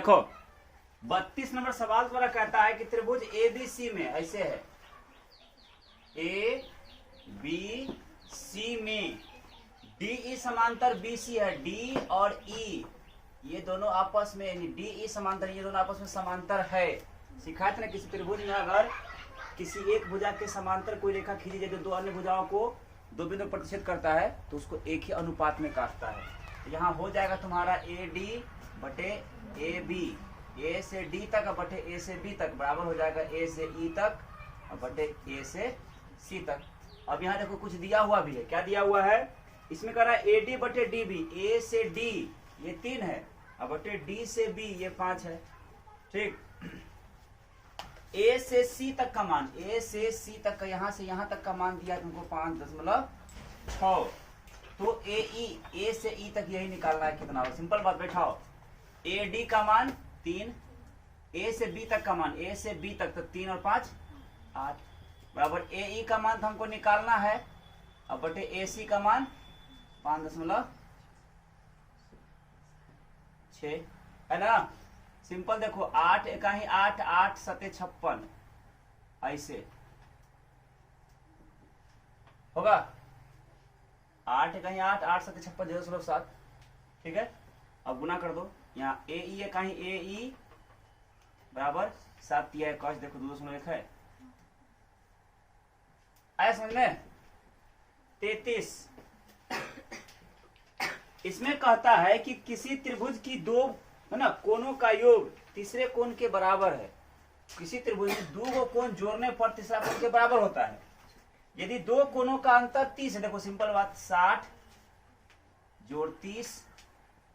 देखो 32 नंबर सवाल द्वारा कहता है कि त्रिभुज एबीसी में ऐसे है, ए बी सी में डी ई समांतर बीसी है, डी और ई ये दोनों आपस में, यानी डी ई समांतर, ये दोनों आपस में समांतर है। सिखाया था ना किसी त्रिभुज में अगर किसी एक भुजा के समांतर कोई रेखा खींची जाए जो दो अन्य भुजाओं को दो बिंदु प्रतिच्छेद करता है तो उसको एक ही अनुपात में काटता है। तो यहाँ हो जाएगा तुम्हारा ए डी बटे ए बी, ए से डी तक बटे ए से बी तक बराबर हो जाएगा ए से ई तक और बटे ए से सी तक। अब यहाँ देखो कुछ दिया हुआ भी है, क्या दिया हुआ है इसमें कह रहा है ए डी बटे डी बी, ए से डी ये 3 है और बटे डी से बी ये 5 है। ठीक, ए से सी तक का मान, ए से सी तक का यहाँ से यहाँ तक का मान दिया तुमको 5.6, तो ए से ई तक यही निकालना है कितना हो। सिंपल बात, बैठाओ ए डी का मान 3, ए से बी तक का मान, ए से बी तक तो 3 और 5 8 बराबर ए ई का मान तो हमको निकालना है अब बटे ए सी का मान 5.6 है ना। सिंपल देखो 8 एकाही 8, 8 सते 56 ऐसे होगा, 8 एकाही 8, 8 सते 56 0.7। ठीक है, अब गुना कर दो, यहाँ ए ई एकाही ए ई बराबर 7 तिया 21, देखो 2.1 है, आया समझ में। 33 इसमें कहता है कि किसी त्रिभुज की दो है ना कोनों का योग तीसरे कोण के बराबर है। किसी त्रिभुज में दो को कोण जोड़ने पर तीसरा कोण के बराबर होता है। यदि दो कोनों का अंतर 30 है, देखो सिंपल बात, 60 जोड़ 30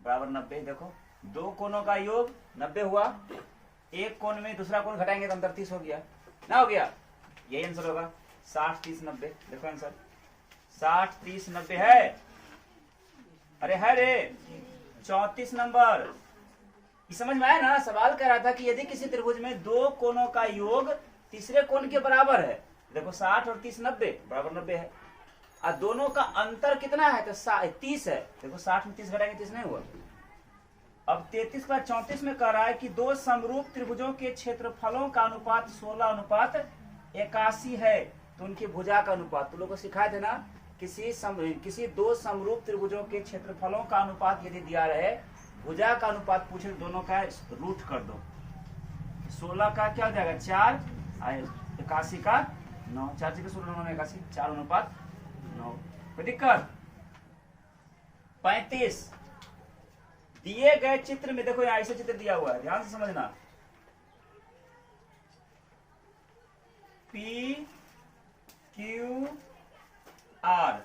बराबर 90। देखो दो कोनों का योग 90 हुआ, एक कोण में दूसरा कोण घटाएंगे तो अंतर 30 हो गया ना, हो गया, यही आंसर होगा 60 30 90। देखो आंसर 60 30 90 है, अरे है रे 34 नंबर। समझ में आया ना, सवाल कह रहा था कि यदि किसी त्रिभुज में दो कोनों का योग तीसरे कोण के बराबर है, देखो 60 और 30 90 बराबर 90 है, और दोनों का अंतर कितना है तो 30 है। देखो 60 में 30 घटाएंगे 30 नहीं हुआ। अब 33 का 34 में कह रहा है कि दो समरूप त्रिभुजों के क्षेत्रफलों का अनुपात 16:81 है, तो उनकी भुजा का अनुपात, तो लोगों को सिखाए थे ना किसी दो समरूप त्रिभुजों के क्षेत्रफलों का अनुपात यदि दिया रहे, भुजा का अनुपात पूछे तो दोनों का रूट कर दो। 16 का क्या हो जाएगा 4, 81 का 9, 4 से 16 9 81, 4:9। कोई दिक्कत। 35 दिए गए चित्र में, देखो यहाँ ऐसे चित्र दिया हुआ है, ध्यान से समझना, पी क्यू आर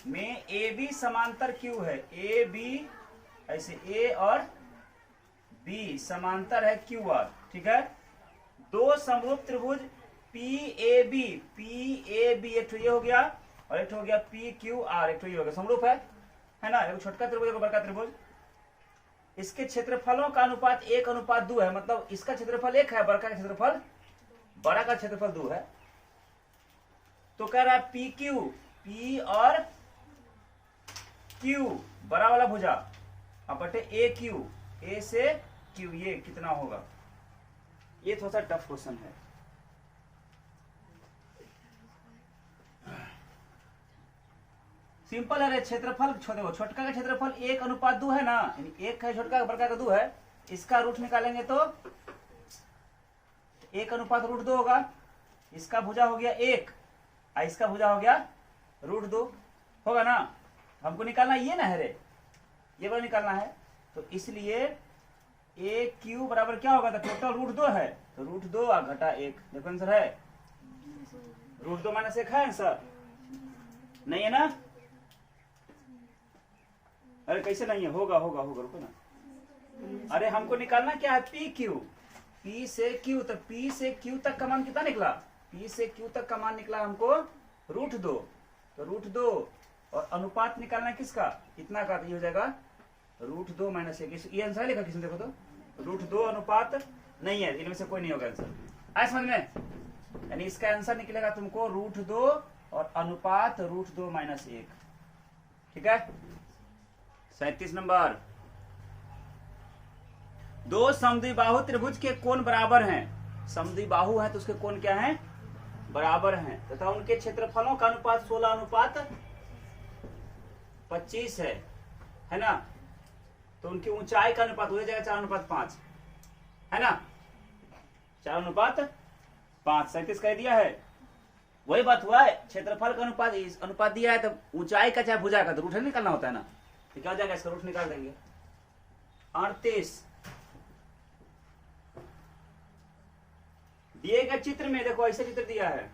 में ए बी समांतर क्यू है, ए बी ऐसे ए और बी समांतर है क्यू आर। ठीक है, दो समरूप त्रिभुज पी ए बी, एक ये हो गया और एक हो गया पी क्यू आर, एक ये हो गया, समरूप है ना। एक छोटका त्रिभुज एक बड़का त्रिभुज, इसके क्षेत्रफलों का अनुपात 1:2 है, मतलब इसका क्षेत्रफल 1 है, बड़ा का क्षेत्रफल 2 है। तो कह रहा है पी क्यू, पी और क्यू बड़ा वाला भुजा अब बटे ए क्यू, ए से क्यू, ये कितना होगा। ये थोड़ा सा टफ क्वेश्चन है। सिंपल है, क्षेत्रफल छोटका का क्षेत्रफल 1:2 है ना, यानी 1 है छोटका, बड़का का 2 है, इसका रूट निकालेंगे तो 1:2 होगा। इसका भुजा हो गया 1 और इसका भुजा हो गया √2 होगा ना। हमको निकालना ये ना है रे, ये वाला निकालना है, तो इसलिए ए क्यू बराबर क्या होगा, तो टोटल √2 है, तो √2 और घटा 1, देखो आंसर है √2 - 1 है आंसर, नहीं है ना। अरे कैसे नहीं है, होगा रुको ना। अरे हमको निकालना क्या है, पी क्यू, पी से क्यू, तो पी से क्यू तक का मान कितना निकला, पी से क्यू तक का मान निकला हमको √2, तो √2 और अनुपात निकालना किसका, इतना का, ये हो जाएगा √2 - 1। ये आंसर लिखा किसने, देखो तो √2 अनुपात नहीं है, इनमें से कोई नहीं होगा आंसर। आया समझ में, यानी इसका आंसर निकलेगा तुमको √2 और अनुपात √2 - 1। ठीक है, 37 नंबर। दो समद्विबाहु त्रिभुज के कोण बराबर हैं। समद्विबाहु है तो उसके कोण क्या है? बराबर हैं तथा उनके क्षेत्रफलों का अनुपात 16:25 है ना। तो उनकी ऊंचाई का अनुपात हो जाएगा 4:5 है ना, 4:5। 37 कह दिया है, वही बात हुआ है। क्षेत्रफल का अनुपात दिया है तो ऊंचाई का चाहे भुजा का तो रूट निकालना होता है ना, तो क्या हो जाएगा? इसका रूट निकाल देंगे 38। दिए गए चित्र में देखो ऐसे चित्र दिया है,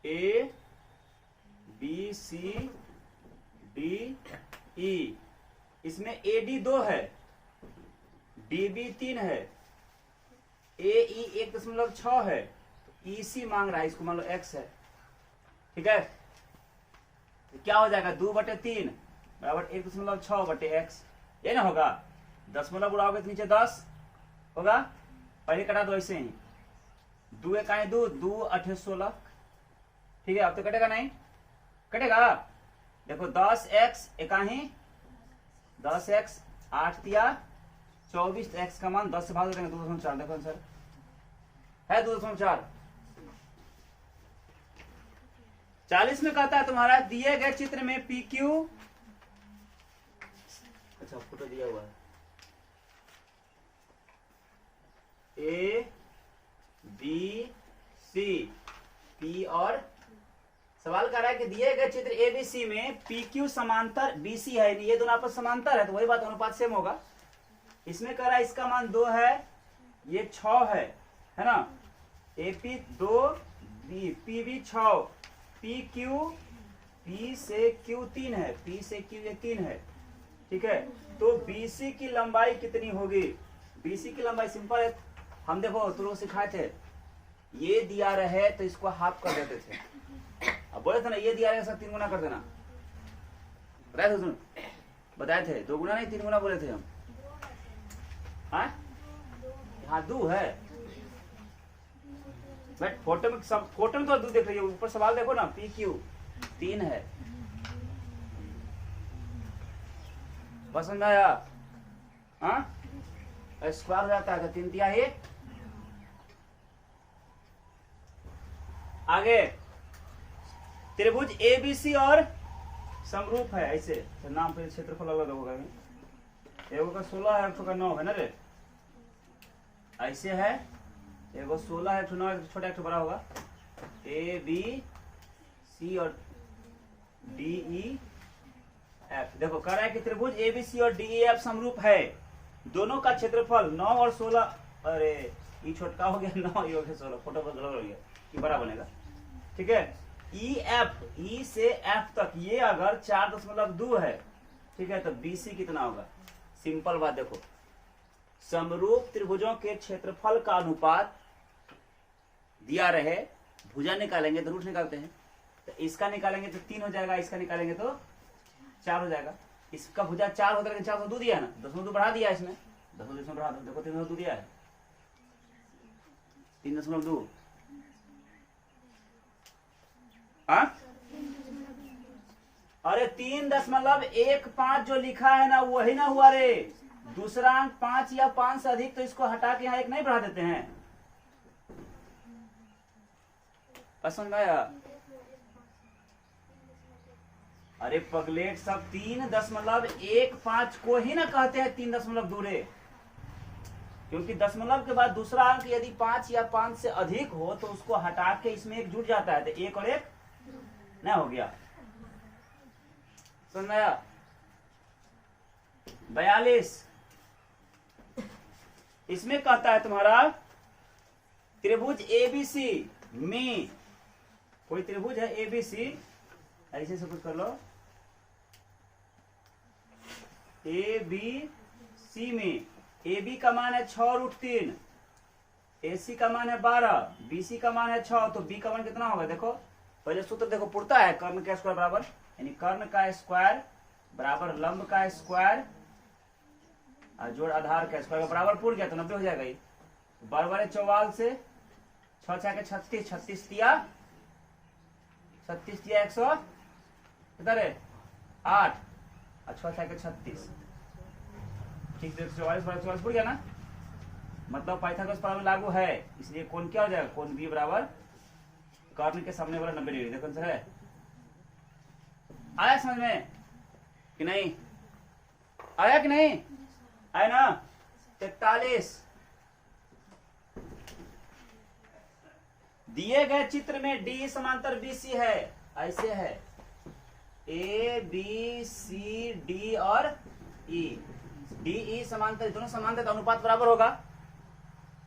A B C D E, इसमें AD 2 है, DB 3 है, AE 1.6 है, EC मांग रहा है, इसको मान लो x है, ठीक है। तो क्या हो जाएगा? 2/3 बराबर 1.6/x, ये ना होगा। दशमलव उड़ाओगे तो नीचे 10 होगा, पहले कटा दो ऐसे ही, 2 एक 2, 2 8 16, ठीक है। अब तो कटेगा नहीं, कटेगा। देखो 10x एकाही 10x 8 दिया 24, x का मान 10 से भाग देंगे 2.4, देखो आंसर है 2.4। 40 में कहता है तुम्हारा दिए गए चित्र में PQ, अच्छा फोटो दिया हुआ है, A B C P और सवाल कर रहा है कि दिए गए चित्र ABC में PQ समांतर BC है, ये दोनों आपस समांतर है तो वही बात अनुपात सेम होगा। इसमें कह रहा है इसका मान 2 है, ये 6 है ना। AP 2 PB 6, PQ P से Q 3 है, P से Q ये 3 है, ठीक है। तो BC की लंबाई कितनी होगी? BC की लंबाई सिंपल है, हम देखो तुम लोग सिखाए थे, ये दिया रहे तो इसको हाफ कर देते थे, अब बोले थे ना ये दिया रहेगा 3 गुना कर देना, बताए थे तुम, बताए थे 2 गुना नहीं 3 गुना बोले थे हम। हाँ 2 है, बट फोटो में तो 2 देख रही है, ऊपर सवाल देखो ना PQ 3 है, पसंद आया? हाँ स्क्वायर हो जाता है 3 तिहाई। आगे त्रिभुज ABC और समरूप है, ऐसे तो नाम पे क्षेत्रफल अलग होगा, एगो का 16 है, एक का 9 है ना रे, ऐसे है, एगो 16 है, 9 छोटा एक बड़ा होगा, ABC और DEF। देखो कह रहा है कि त्रिभुज ABC और DEF समरूप है, दोनों का क्षेत्रफल 9 और 16, अरे ये छोटा हो गया 9, ये हो गया 16, फोटो पर गलत हो गया, ये बड़ा बनेगा, ठीक है। E से F तक ये अगर 4.2 है, ठीक है, तो BC कितना होगा? सिंपल बात देखो, समरूप त्रिभुजों के क्षेत्रफल का अनुपात दिया रहे, भुजा निकालेंगे तो रूट निकालते हैं, तो इसका निकालेंगे तो 3 हो जाएगा, इसका निकालेंगे तो 4 हो जाएगा। इसका भुजा 4 होता है, 4.2 दिया ना, 10.2 बढ़ा दिया इसमें, 10.2 बढ़ा दो, देखो 3.2 दिया है, 3.2। अरे 3.15 जो लिखा है ना वही ना हुआ रे, दूसरा अंक 5 या 5 से अधिक, तो इसको हटा के यहाँ 1 नहीं बढ़ा देते हैं, पसंद आया? अरे पगलेट सब 3.15 को ही ना कहते हैं 3.2 रे, क्योंकि दशमलव के बाद दूसरा अंक यदि 5 या 5 से अधिक हो तो उसको हटा के इसमें 1 जुड़ जाता है, तो 1 और 1 ना हो गया, समझ आया? 42 इसमें कहता है तुम्हारा त्रिभुज ABC में, कोई त्रिभुज है ABC, ऐसे से कुछ कर लो, ABC में AB का मान है 6√3, AC का मान है 12, BC का मान है 6, तो B का मान कितना होगा? देखो पहले सूत्र देखो, पुरता है कर्ण का स्क्वायर बराबर, यानी कर्ण का स्क्वायर बराबर लंब का स्क्वायर और जोड़ आधार का स्क्वायर बराबर पुर गया तो 90 हो जाएगा। ये 12 44 से 6 6 के 36, 36 दिया 100 कितना रे 8 और 6 6 के 36, ठीक से 44 44 फुट गया ना, मतलब पाइथागोरस प्रमेय लागू है, इसलिए कोण क्या हो जाएगा, कोण बी बराबर कर्ण के सामने वाला 90 डिग्री। देखो आंसर है। आया समझ में कि नहीं, आया कि नहीं, आया ना। 43 दिए गए चित्र में डी समांतर बीसी है, ऐसे है ए बी सी डी और ई, डी ई समांतर, दोनों समांतर, तो अनुपात बराबर होगा।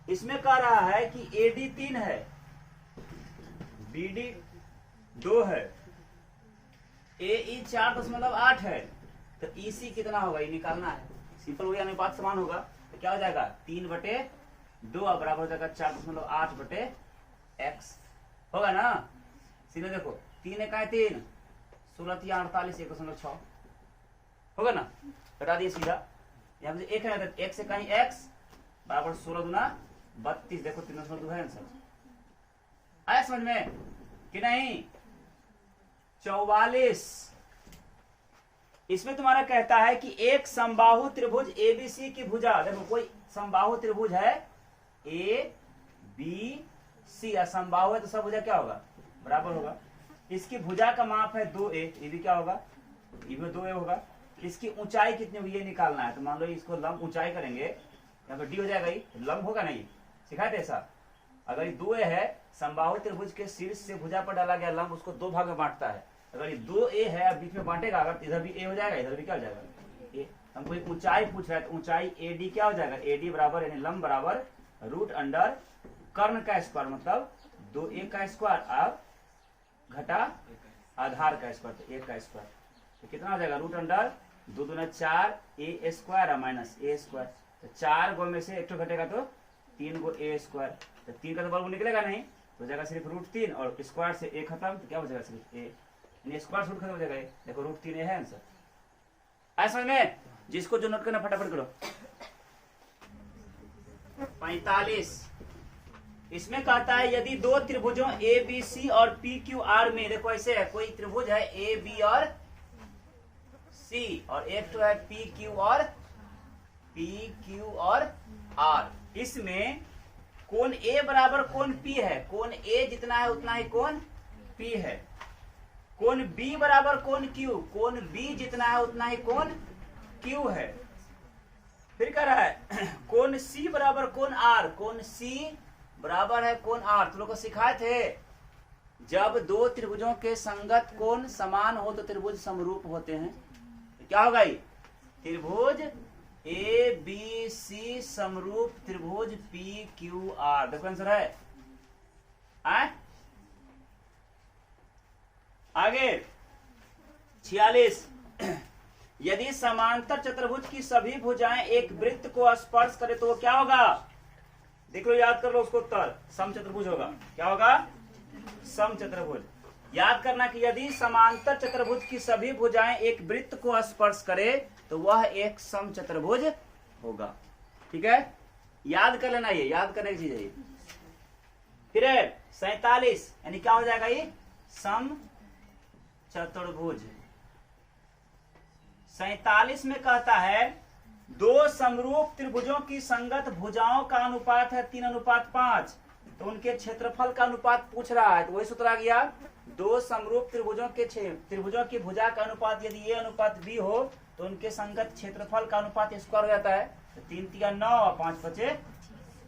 इसमें कह रहा है कि एडी 3 है, बीडी 2 है, एई 4.8 है, तो ईसी कितना होगा ये निकालना है। सिंपल हो गया, अनुपात समान होगा, तो क्या हो जाएगा 3/2 और बराबर हो जाएगा 4.8/x होगा ना। सीधे देखो 3 एकाई 3, 16 या 48, 1.6 होगा ना, बता दिए सीधा। यहाँ से 1 है, 1 से कहीं x बराबर 16 दूना 32, देखो 3.2 है आंसर। आया समझ में कि नहीं। 44 इसमें तुम्हारा कहता है कि एक समबाहु त्रिभुज एबीसी की भुजा, देखो कोई समबाहु त्रिभुज है ए बी सी, असमबाहु है तो सब भुजा क्या होगा, बराबर होगा। इसकी भुजा का माप है 2a, ये भी क्या होगा, ये भी 2a होगा। इसकी ऊंचाई कितनी होगी ये निकालना है, तो मान लो इसको लंब ऊंचाई करेंगे, यहाँ पर डी हो जाएगा, ये लंब होगा ना, ये सिखाए थे ऐसा। अगर ये 2a है, समबाहु त्रिभुज के शीर्ष से भुजा पर डाला गया लंब उसको 2 भाग में बांटता है। अगर ये 2a है, बीच में बांटेगा, अगर इधर भी a हो जाएगा, इधर भी क्या हो जाएगा a। हमको एक ऊंचाई पूछ रहा है, तो ऊंचाई AD क्या हो जाएगा, AD बराबर यानी लंब बराबर रूट अंडर कर्ण का स्क्वायर, मतलब 2a का स्क्वायर अब घटा आधार का स्क्वायर, तो 1 का स्क्वायर, तो कितना हो जाएगा रूट अंडर 2 दूना 4 a square minus a square, तो 4 गो में से 1 घटेगा तो 3 गो a स्क्वायर, तो 3 का तो वर्ग निकलेगा नहीं, तो हो जाएगा सिर्फ रूट 3 और स्क्वायर से a खत्म, तो क्या हो जाएगा सिर्फ a, यानी स्क्वायर रूट खत्म हो जाएगा। देखो रूट 3 a है आंसर। ऐसा समझ में, जिसको जो नोट करना फटाफट करो। 45 इसमें कहता है यदि दो त्रिभुजों ए बी सी और पी क्यू आर में, देखो ऐसे है, कोई त्रिभुज है ए बी और सी और एक तो है पी क्यू और आर, इसमें कोण ए बराबर कोण पी है, कोण ए जितना है उतना ही कोण पी है, कोण बी बराबर कोण क्यू, कोण बी जितना है उतना ही कोण क्यू है। फिर कह रहा है कोण सी बराबर कोण आर, कोण सी बराबर है कोण आर। तुम लोग को सिखाए थे जब दो त्रिभुजों के संगत कोण समान हो तो त्रिभुज समरूप होते हैं, तो क्या होगा ये त्रिभुज ए बी सी समरूप त्रिभुज पी क्यू आर। देखो आंसर है। आगे 46 यदि समांतर चतुर्भुज की सभी भुजाएं एक वृत्त को स्पर्श करे तो वो क्या होगा, देख लो, याद कर लो उसको उत्तर, समचतुर्भुज होगा। क्या होगा, समचतुर्भुज। याद करना कि यदि समांतर चतुर्भुज की सभी भुजाएं एक वृत्त को स्पर्श करे तो वह एक समचतुर्भुज होगा। ठीक है, याद कर लेना, ये याद करने की चीज है ये। फिर 47 यानी क्या हो जाएगा ये समचतुर्भुज। 47 में कहता है दो समरूप त्रिभुजों की संगत भुजाओं का अनुपात है 3:5, तो उनके क्षेत्रफल का अनुपात पूछ रहा है, तो वही सूत्र आ गया। दो समरूप त्रिभुजों की भुजा का अनुपात यदि ये अनुपात b हो तो उनके संगत क्षेत्रफल का अनुपात स्क्वायर हो जाता है, तो 3 × 9 और 5 × 5,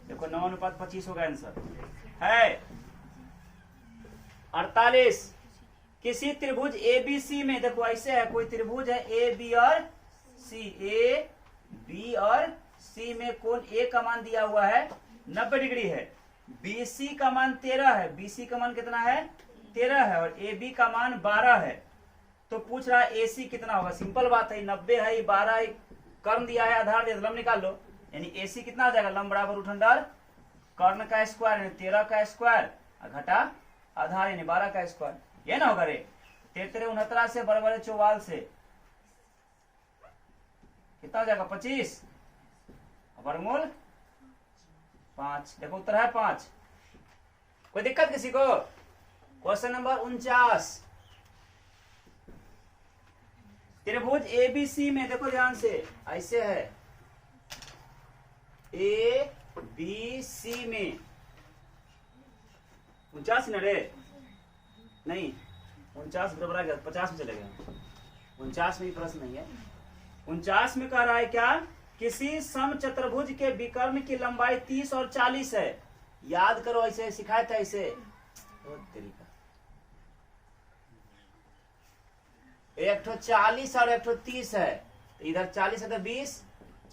देखो 9:25 होगा आंसर है। 48 किसी त्रिभुज ए बी सी में, देखो ऐसे है, कोई त्रिभुज है ए बी और सी, ए बी और सी में कोण ए का मान दिया हुआ है 90 डिग्री है, बी सी का मान 13 है, बी सी का मान कितना है 13 है और ए बी का मान 12 है, तो पूछ रहा है ए सी कितना होगा। सिंपल बात है, 90 है, 12 कर्ण दिया है, आधार दिया, लंब निकाल लो, यानी ए सी कितना हो जाएगा, लंब बराबर रूट अंडर कर्ण का स्क्वायर यानी 13 का स्क्वायर घटा आधार यानी 12 का स्क्वायर, ये ना होगा रे। 13 69 से बराबर 44 से कितना हो जाएगा 25, वर्गमूल 5, देखो उत्तर है 5। कोई दिक्कत किसी को। क्वेश्चन नंबर 49 त्रिभुज एबीसी में, देखो ध्यान से, ऐसे है ए बी सी में 49 न रे, नहीं 49 बराबर आ गया, 50 में चले गए। 49 में ही प्रश्न नहीं है। 49 में कह रहा है क्या, किसी समचतुर्भुज के विकर्ण की लंबाई 30 और 40 है। याद करो, ऐसे सिखाया था इसे, तरीका एक ठो 40 और एक ठो 30 है, तो इधर 40 है तो 20,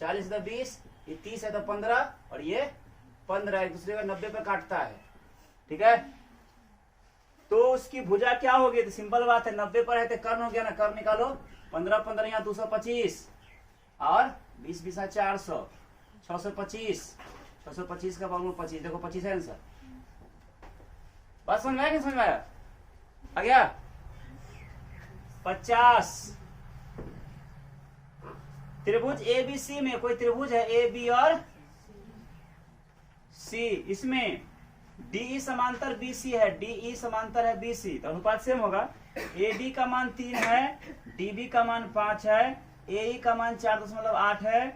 40 है तो 20, ये 30 है तो 15 और ये 15 एक दूसरे का 90 पे काटता है। ठीक है, तो उसकी भुजा क्या होगी, तो सिंपल बात है, 90 पर है तो कर्ण हो गया ना, कर्ण निकालो, 15 15 यहाँ 225 और 20 20 400, 625, 625 का पावर 25, देखो 25 है आंसर। बात समझ में आया, समझ में आया, आ गया 50। त्रिभुज एबीसी में कोई त्रिभुज है ए बी और सी, इसमें डीई समांतर बीसी है, डीई समांतर है बीसी, तो अनुपात सेम होगा। एबी का मान 3 है, डीबी का मान 5 है, एई का मान 4.8 है,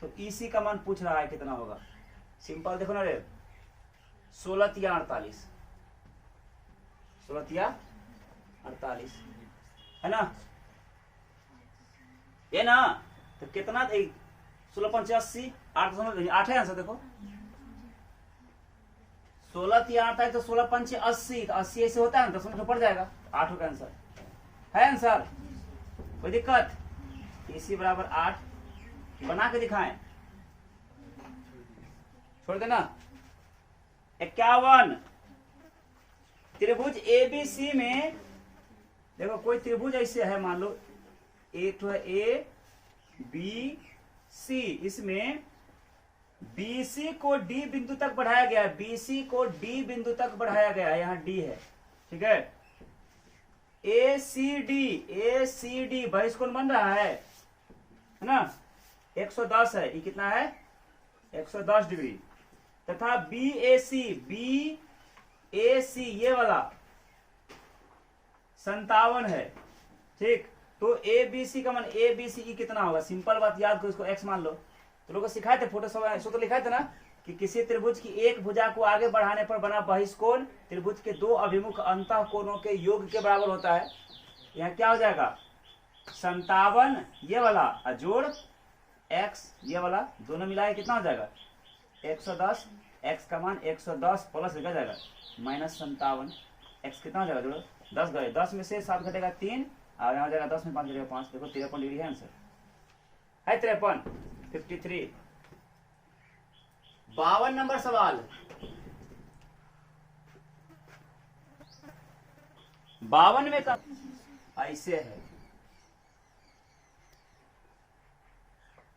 तो ईसी का मान पूछ रहा है कितना होगा। सिंपल देखो ना रे, 16 तिया 48, 16 तिया 48 है ना, ये ना, तो कितना 16 5 80, 8 है आंसर। देखो 16 तिया 8 है तो 16 5 80, तो 80 ऐसे होता है ना, 10 पड़ जाएगा, 8 होगा आंसर, है आंसर, कोई दिक्कत। इसी बराबर 8 बना के दिखाएं, छोड़ देना। 51 त्रिभुज एबीसी में देखो, कोई त्रिभुज ऐसे है, मान लो एक तो है ए बी सी, इसमें बीसी को डी बिंदु तक बढ़ाया गया है, बीसी को डी बिंदु तक बढ़ाया गया है, यहां डी है। ठीक है, ए सी डी बहिष्कोण बन रहा है ना, 110 है, ये कितना है 110 डिग्री, तथा बी ए सी ये वाला 57 है। ठीक, तो ए बी सी का मान ए बी सी कितना होगा, सिंपल बात याद करो, इसको एक्स मान लो। तो लोगों को सिखाए थे, फोटो सूत्र लिखाए थे ना, कि किसी त्रिभुज की एक भुजा को आगे बढ़ाने पर बना बहिष्कोण त्रिभुज के दो अभिमुख अंतः कोणों के योग के बराबर होता है। यहाँ क्या हो जाएगा 57 ये वाला और जोड़ एक्स ये वाला, दोनों मिलाए कितना हो जाएगा 110, एक्स का मान 110 प्लस लिखा जाएगा -57, एक्स कितना हो जाएगा जोड़ो 10 गए, 10 में से 7 घटेगा 3 और यहाँ हो जाएगा 10 में 5 घटेगा 5, देखो 53 डिग्री है आंसर, है 53, 53। 52 नंबर सवाल, 52 में का ऐसे है,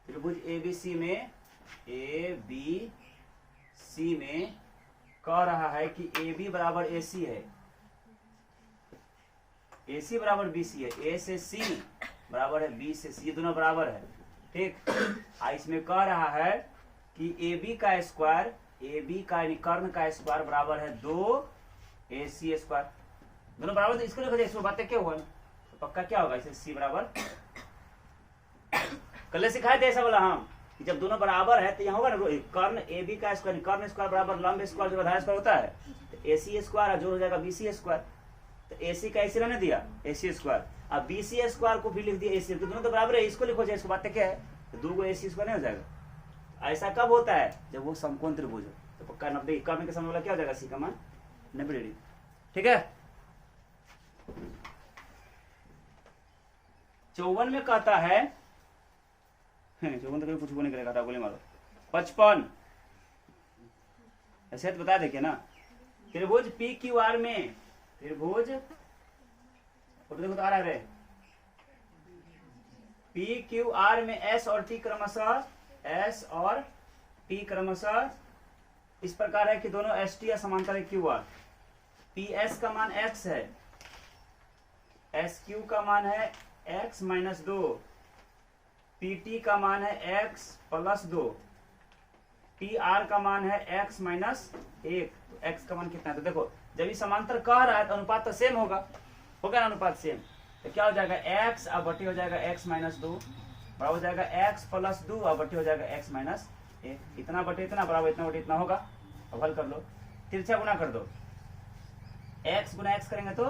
त्रिभुज एबीसी में ए बी सी में कह रहा है कि ए बी बराबर ए सी है, ए सी बराबर बी सी है, ए से सी बराबर है बी से सी, दोनों बराबर है। ठीक, इसमें कह रहा है कि ए बी का स्क्वायर, ए बी का कर्ण का स्क्वायर बराबर है 2 ए सी स्क्वायर, दोनों बराबर, तो इसको लिखो, इसमें बातें क्या हुआ, तो पक्का क्या होगा, इसे सी बराबर, कल सिखाए थे ऐसा बोला हम कि जब दोनों बराबर है तो यहाँ होगा ना कर्ण ए बी का स्क्वायर, कर्ण स्क्वायर बराबर लंब स्क्वायर जो आधार स्क्वायर होता है, तो ए सी स्क्वायर जोड़ हो जाएगा बी सी स्क्वायर, तो ए सी का ऐसे रहने दिया ए सी स्क्वायर, अब बी सी स्क्वायर को भी लिख दिया ए सी, तो दोनों तो बराबर है, इसको लिखो जाए, इसको बातें क्या है, तो 2 ए सी स्क्वायर नहीं हो जाएगा। ऐसा कब होता है, जब वो समकोण त्रिभुज हो, तो पक्का 90 कर्ण के समय वाला क्या हो जाएगा सी का मान 90 डिग्री। ठीक है, 54 में कहता है, 54 तो कुछ वो नहीं करेगा, गोली मारो, 55 ऐसे तो बता देखिए ना, त्रिभुज पी क्यू आर में, त्रिभुज फोटो देखो तो आ रहा है पी क्यू आर में एस और टी क्रमशः, एस और टी क्रमशः इस प्रकार है कि दोनों एस टी या समांतर है क्यू आर, पी एस का मान एक्स है, एस क्यू का मान है एक्स -2, पी टी का मान है एक्स +2, पी आर का मान है एक्स -1, तो एक्स का मान कितना है, तो देखो जब ये समांतर कह रहा है तो अनुपात तो सेम होगा ना अनुपात सेम, तो क्या हो जाएगा एक्स और बटी हो जाएगा एक्स -2 बराबर हो जाएगा एक्स +2 और बटी हो जाएगा एक्स इतना बटे इतना बराबर इतना बटे इतना होगा। अब हल कर लो, तिरछा गुना कर दो, x गुना x करेंगे तो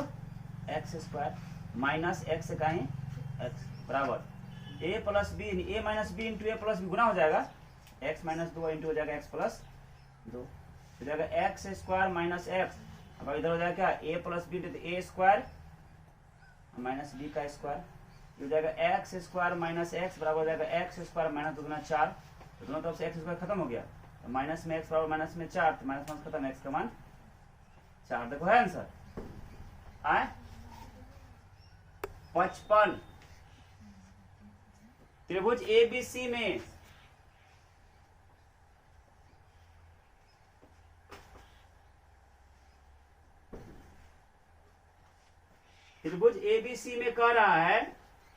एक्स स्क्वायर माइनस एक्स का ही एक्स बराबर a plus b, a minus b into a plus b गुना हो जाएगा, x माइनस 2 इंटू हो जाएगा x प्लस 2 हो जाएगा एक्स स्क्वायर माइनस एक्स। अब इधर हो जाएगा क्या a plus B into A square minus B का स्क्वायर, हो जाएगा एक्स स्क्वायर माइनस एक्स बराबर हो जाएगा एक्स स्क्वायर माइनस 2 गुना 4, तो दोनों तरफ से एक्स स्क्वायर खत्म हो गया, तो माइनस में एक्स बराबर माइनस में 4, तो माइनस माइनस खत्म, एक्स का मान 4। देखो है आंसर आए 55। त्रिभुज एबीसी में त्रिभुज एबीसी में कह रहा है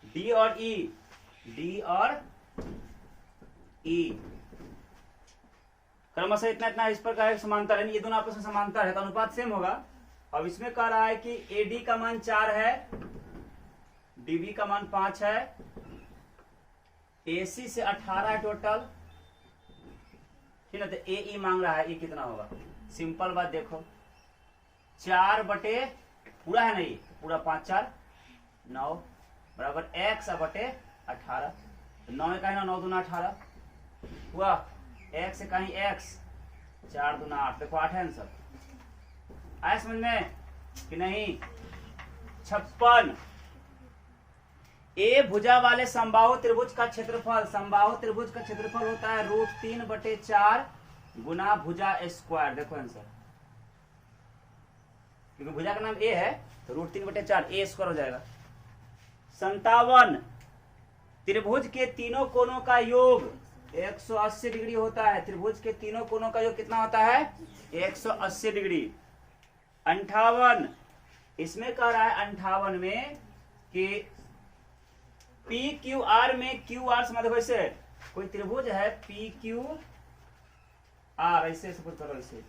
डी और ई, डी और ई क्रमशः इतना इतना इस प्रकार समांतर है, ये दोनों आपस में समांतर है तो अनुपात सेम होगा। अब इसमें कह रहा है कि एडी का मान 4 है, डीबी का मान 5 है, एसी से 18 है टोटल, ठीक है। तो ए मांग रहा है, ये कितना होगा? सिंपल बात देखो, 4 बटे पूरा है नहीं, पूरा 5 4 9 बराबर एक्स बटे 18, 9 का 9 दूना 18 हुआ, एक्स का ही एक्स 4 दूना 8, देखो 8 है आंसर। आया समझ में कि नहीं? 56। ए भुजा वाले समबाहु त्रिभुज का क्षेत्रफल, समबाहु त्रिभुज का क्षेत्रफल होता है √3/4 गुना भुजा स्क्वायर। देखो आंसर, क्योंकि भुजा का नाम ए है तो √3/4 ए स्क्वायर हो जाएगा। 57। त्रिभुज के तीनों कोणों का योग 180 डिग्री होता है। त्रिभुज के तीनों कोणों का योग कितना होता है? 180 डिग्री। 58। इसमें कह रहा है 58 में कि पी क्यू आर में क्यू आर समझ, वैसे कोई त्रिभुज है पी क्यू आर, ऐसे सपोज करो इसे,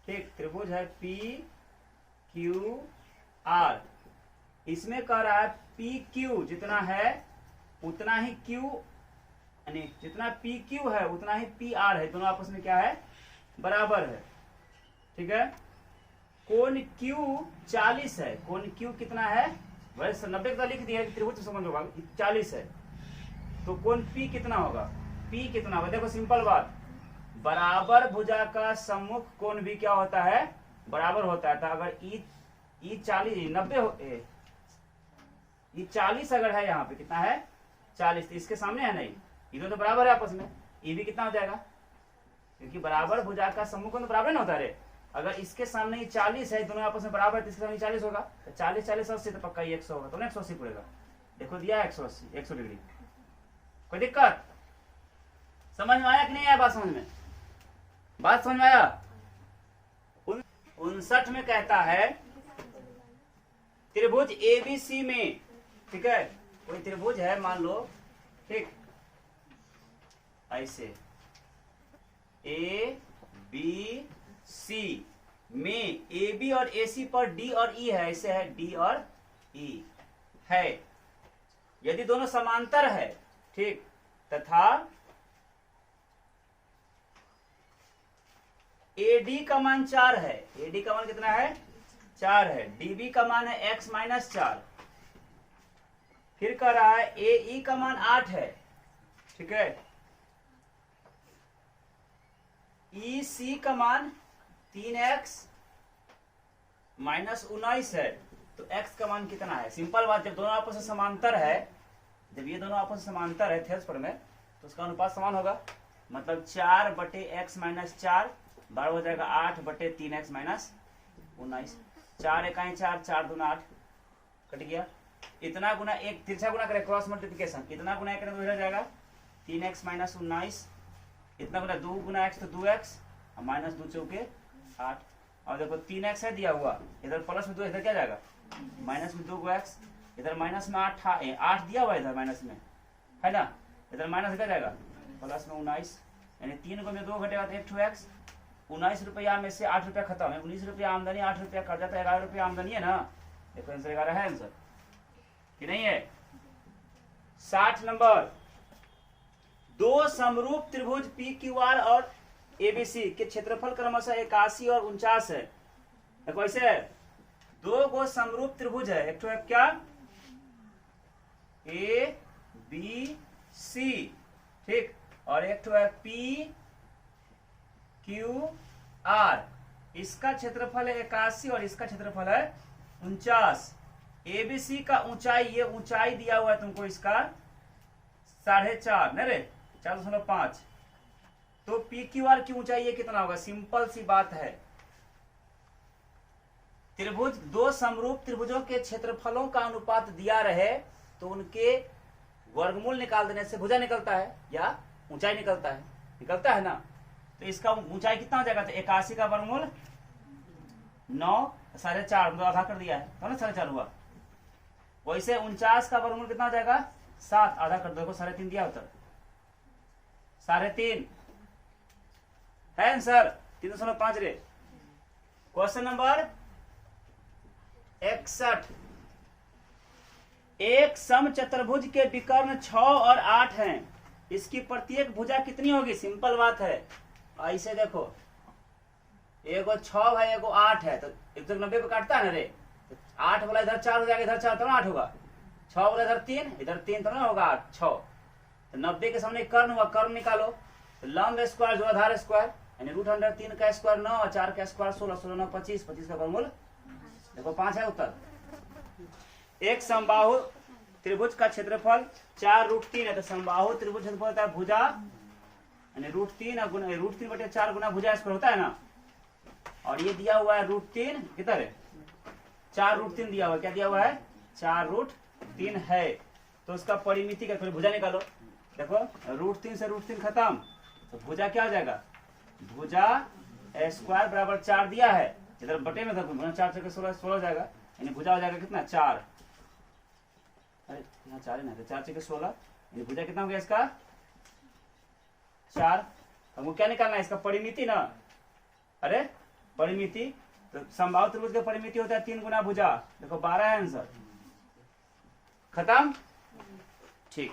ठीक, त्रिभुज है पी क्यू आर, इसमें कह रहा है पी क्यू जितना है उतना ही क्यू, यानी जितना पी क्यू है उतना ही पी आर है, दोनों आपस में क्या है? बराबर है, ठीक है। कोण क्यू 40 है, कोण क्यू कितना है? वैसे 90 का लिख दिया, त्रिभुज समझ होगा 40 है, तो कोण पी कितना होगा? पी कितना होगा? देखो सिंपल बात, बराबर भुजा का सम्मुख कोण भी क्या होता है? बराबर होता है। तो अगर ई 40 90 हो, ये 40 अगर है, यहाँ पे कितना है? 40, तो इसके सामने है नहीं, ये तो बराबर है आपस में, ये भी कितना हो जाएगा? क्योंकि बराबर भुजा का सम्मुख कोण तो बराबर ना होता है। अगर इसके सामने ये 40 है, दोनों आपस में बराबर है, तो इसके सामने 40 होगा, तो 40 40 80 तो पक्का ये 100 होगा, तो 180 पड़ेगा। देखो दिया 180 100 डिग्री, कोई दिक्कत? समझ में आया कि नहीं आया? बात समझ में, बात समझ में आया? 59 में कहता है त्रिभुज एबीसी में, ठीक है, कोई त्रिभुज है मान लो, ठीक, ऐसे ए बी सी में ए बी और ए सी पर डी और ई है, ऐसे है डी और ई है, यदि दोनों समांतर है, ठीक, तथा एडी का मान 4 है, एडी का मान कितना है? 4 है, डीबी का मान है x माइनस 4, फिर कह रहा है ए ई का मान 8 है, ठीक है, ई सी का मान 3x माइनस 19 है, तो x का मान कितना है? सिंपल बात, जब दोनों आपस में समांतर है, जब ये दोनों आपस में समांतर है थेल्सपर में, तो उसका अनुपात समान होगा, मतलब 4 बटे x माइनस 4 बराबर हो जाएगा 8 बटे 3x माइनस 19, 4 इकाई 4 4 दूना 8 कट गया, इतना गुना एक, तिरछा गुना करें क्रॉस मल्टीप्लिकेशन, इतना गुना एक करें तो हो जाएगा 3x माइनस 19, इतना गुना 2 गुना x तो 2x और माइनस 2 चौके 8, और देखो 3x है दिया हुआ, इधर प्लस में 2, इधर क्या जाएगा? माइनस में 2x, इधर माइनस में 8 दिया हुआ इधर माइनस में, है ना, इधर माइनस क्या जाएगा? प्लस में 19, यानी 3 को में 2 घटेगा तो 1x, 19 रुपया में से 8 रुपया खत्म है, 19 रुपया आमदनी, 8 रुपया कट जाता है, 11 रुपया आमदनी है ना, देखो आंसर 11 है आंसर कि नहीं है? 60 नंबर, दो समरूप त्रिभुज पी क्यू आर और एबीसी के क्षेत्रफल क्रमशः 81 और 49 है। देखो ऐसे है, दो गो समरूप त्रिभुज है, एक तो है क्या ए बी सी, ठीक, और एक तो है पी क्यू आर। इसका क्षेत्रफल है 81 और इसका क्षेत्रफल है 49। एबीसी का ऊंचाई, ये ऊंचाई दिया हुआ है तुमको इसका 4.5 नहीं रे 4.5। तो पी क्यू आर की ऊंचाई ये कितना होगा? सिंपल सी बात है, त्रिभुज दो समरूप त्रिभुजों के क्षेत्रफलों का अनुपात दिया रहे तो उनके वर्गमूल निकाल देने से भुजा निकलता है या ऊंचाई निकलता है ना। तो इसका ऊंचाई कितना हो जाएगा? तो 81 का वर्गमूल 9, 4.5 आधा कर दिया है तो ना 4.5 हुआ। वैसे 49 का वर्गमूल कितना हो जाएगा? 7, आधा कर दो, देखो 3.5 दिया होता 3.5 है आंसर 3.5 रे। क्वेश्चन नंबर 61, एक सम चतुर्भुज के विकर्ण 6 और 8 हैं, इसकी प्रत्येक भुजा कितनी होगी? सिंपल बात है, ऐसे देखो एगो 6 है एगो 8 है, तो 190 पे काटता है ना रे, तो 8 वाला इधर 4 हो जाएगा, इधर 4 तो ना 8 होगा, 6 वाला इधर 3, इधर 3 तो ना होगा 8, 6। तो 90 के सामने कर्ण हुआ, कर्ण निकालो, तो लंब स्क्वायर जो आधार स्क्वायर यानी √3 का स्क्वायर 9 और 4 का स्क्वायर 16, 16 9 25, 25 का वर्गमूल देखो 5 है उत्तर। एक समबाहु त्रिभुज का क्षेत्रफल 4√3 है, तो समबाहु त्रिभुज क्षेत्रफल होता है भुजा यानी √3/4 गुना भुजा स्क्वायर होता है ना। और ये दिया हुआ है √3 कितना है? 4√3 दिया हुआ है, क्या दिया हुआ है? 4√3 है। तो उसका परिमिति का भुजा निकालो, देखो √3 से √3 खत्म, तो भुजा क्या हो जाएगा? भुजा स्क्वायर बराबर 4 दिया है, इधर बटे में था 4 से 16 हो जाएगा, यानी भुजा हो जाएगा कितना? 4। अरे यहाँ 4 है ना, तो 4 से 16 यानी भुजा कितना हो गया इसका? 4। हमको क्या निकालना है? इसका परिमिति ना, अरे परिमिति, तो समबाहु त्रिभुज का परिमिति होता है 3 गुना भुजा, देखो 12 है आंसर, खत्म, ठीक।